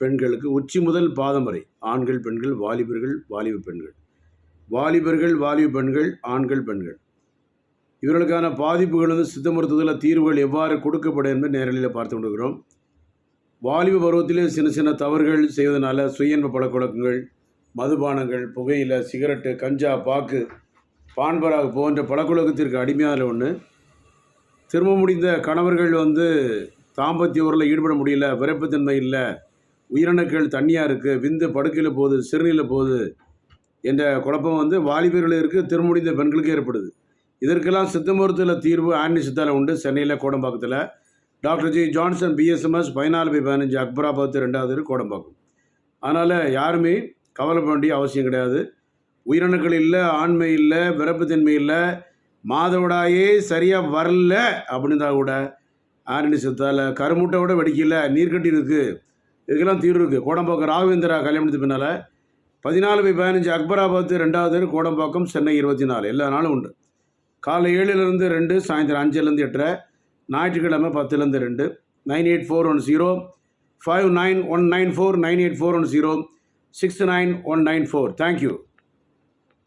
பெண்களுக்கு உச்சி முதல் பாதம் வரை ஆண்கள் பெண்கள் வாலிபர்கள் வாலிப பெண்கள் வாலிபர்கள் வாலிப பெண்கள் ஆண்கள் பெண்கள் இவர்களுக்கான பாதிப்புகள் வந்து சித்த மருத்துவத்தில் தீர்வுகள் எவ்வாறு கொடுக்கப்படும் என்பதை நேரலையில் பார்த்து கொண்டிருக்கிறோம். வாலிப பருவத்திலே சின்ன சின்ன தவறுகள் செய்வதனால சுயன்ப பழக்கவழக்கங்கள், மதுபானங்கள், புகையிலை, சிகரெட்டு, கஞ்சா, பாக்கு, பான்பராகு போன்ற பழக்கவழக்கத்திற்கு அடிமையான ஒன்று. திரும்ப முடிந்த கணவர்கள் வந்து தாம்பத்திய உறவில் ஈடுபட முடியல, விரைப்புத்தன்மை இல்லை, உயிரணுக்கள் தண்ணியாக இருக்குது, விந்து படுக்கையில் போகுது, சிறுநீரில் போகுது என்ற குழப்பம் வந்து வாலிபர்களுக்கு திரும்ப முடிந்த பெண்களுக்கு ஏற்படுது. இதற்கெல்லாம் சித்த மருத்துவத்தில் தீர்வு ஆன்டி சித்தால உண்டு. சென்னையில் கோடம்பாக்கத்தில் doctor G Johnson BSMS 14/15 Akbarabad 2வது கோடம்பாக்கம். அதனால் யாருமே கவலைப்பட வேண்டிய அவசியம் கிடையாது. உயிரணுக்கள் இல்லை, ஆண்மை இல்லை, விரைப்புத்தன்மை இல்லை, மாதவிடாயே சரியாக வரல அப்படின்னா கூட ஆன்டி சித்தால கருமுட்டை விட வெடிக்கல, நீர்க்கட்டி இருக்குது, இதுக்கெல்லாம் தீர்வு இருக்குது. கோடம்பாக்கம் ராகவேந்திரா கல்யாணத்துக்கு பின்னால் 14/15 அக்பராபாத் 2வது கோடம்பாக்கம் சென்னை 24 எல்லா நாளும் உண்டு. காலை 7லேருந்து 2, சாயந்தரம் 5லேருந்து 8:30, ஞாயிற்றுக்கிழமை 10லேருந்து 2. 9841059194 9841069194. தேங்க்யூ.